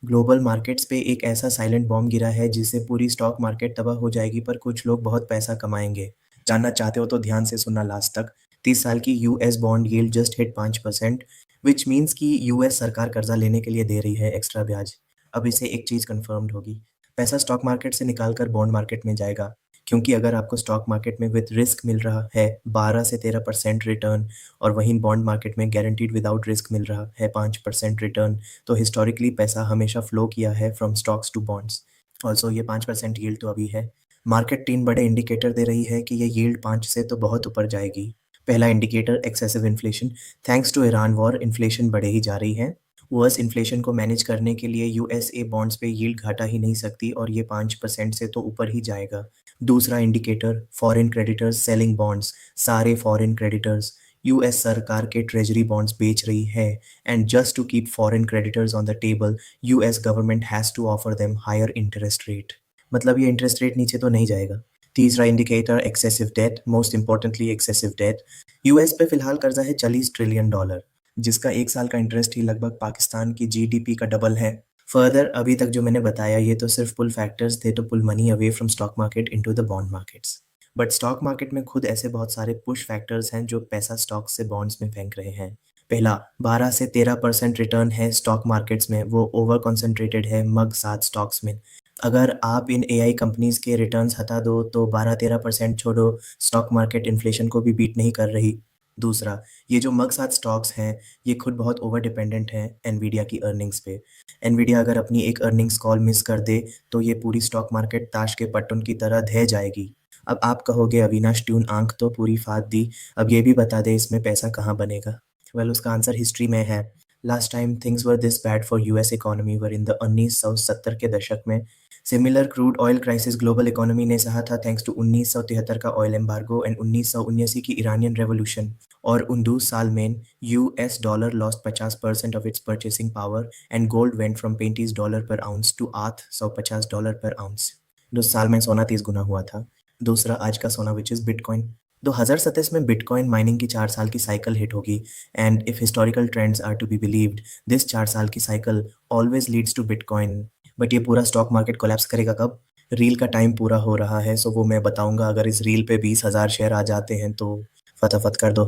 Global markets पे एक ऐसा साइलेंट बॉम्ब गिरा है जिससे पूरी स्टॉक मार्केट तबाह हो जाएगी पर कुछ लोग बहुत पैसा कमाएंगे। जानना चाहते हो तो ध्यान से सुनना लास्ट तक। 30 साल की US bond yield just hit 5%, which means कि यूएस सरकार कर्जा लेने के लिए दे रही है एक्स्ट्रा ब्याज। अब इसे एक चीज़ कंफर्म्ड होगी, पैसा स्टॉक मार्केट से निकाल कर बॉन्ड मार्केट में जाएगा। क्योंकि अगर आपको स्टॉक मार्केट में विद रिस्क मिल रहा है 12 से 13% रिटर्न, और वहीं बॉन्ड मार्केट में गारंटीड विदाउट रिस्क मिल रहा है 5% रिटर्न, तो हिस्टोरिकली पैसा हमेशा फ्लो किया है from stocks to bonds. Also ये 5% यील्ड तो अभी है। मार्केट 3 बड़े इंडिकेटर दे रही है कि ये यील्ड 5 से तो बहुत ऊपर जाएगी। पहला indicator excessive inflation. Thanks to Iran war inflation बढ़े ही जा रही है। वर्स इन्फ्लेशन को मैनेज करने के लिए यूएसए बॉन्ड्स पे यील्ड घटा ही नहीं सकती और ये 5% से तो ऊपर ही जाएगा। दूसरा indicator foreign creditors selling bonds. सारे फॉरेन क्रेडिटर्स यूएस सरकार के ट्रेजरी बॉन्ड्स बेच रही है, and just to keep foreign creditors on the table US government has to offer them higher interest rate. मतलब ये इंटरेस्ट रेट नीचे तो नहीं जाएगा। तीसरा indicator excessive debt, most importantly excessive debt. US पे फिलहाल कर्जा है $40 ट्रिलियन, जिसका 1 साल का इंटरेस्ट ही लगभग पाकिस्तान की जीडीपी का डबल है। फर्दर अभी तक जो मैंने बताया ये तो सिर्फ पुल फैक्टर्स थे to pull money away from stock market into the bond markets. But stock market में खुद ऐसे बहुत सारे पुश फैक्टर्स हैं जो पैसा स्टॉक से बॉन्ड्स में फेंक रहे हैं। पहला, 12 से 13% रिटर्न है स्टॉक मार्केट्स में, वो ओवर कॉन्सेंट्रेटेड है मग 7 स्टॉक्स में। अगर आप इन एआई कंपनीज के रिटर्न्स हटा दो तो 12-13% छोड़ो, स्टॉक मार्केट इन्फ्लेशन को भी बीट नहीं कर रही। दूसरा, ये जो मग 7 स्टॉक्स हैं ये खुद बहुत ओवर डिपेंडेंट हैं एनवीडिया की अर्निंग्स पे। एनवीडिया अगर अपनी एक अर्निंग्स कॉल मिस कर दे तो ये पूरी स्टॉक मार्केट ताश के पट्टुन की तरह ढह जाएगी। अब आप कहोगे अविनाश ट्यून आंख तो पूरी फाड़ दी, अब ये भी बता दे इसमें पैसा कहाँ बनेगा। वेल उसका आंसर हिस्ट्री में है। Last time things were this bad for US economy were in the 1970 के दशक में। Similar crude oil crisis global economy ने सहा था थैंक्स टू 1973 का ऑयल एम्बार्गो एंड 1979 की ईरानियन रेवोल्यूशन। और उन 2 साल में US dollar lost 50% of its purchasing power and gold went from $35 पर आउंस टू आठ $150 पर आउंस। 2 साल में सोना 30 गुना हुआ था। दूसरा आज का सोना विच इज़ बिटकॉइन। 2027 में बिटकॉइन माइनिंग की 4 साल की साइकिल हिट होगी, and if historical trends are to be believed this 4 साल की cycle always leads to bitcoin. But ये पूरा स्टॉक मार्केट कोलैप्स करेगा कब? रील का टाइम पूरा हो रहा है, सो वो मैं बताऊंगा। अगर इस रील पे 20,000 शेयर आ जाते हैं तो फटाफट कर दो।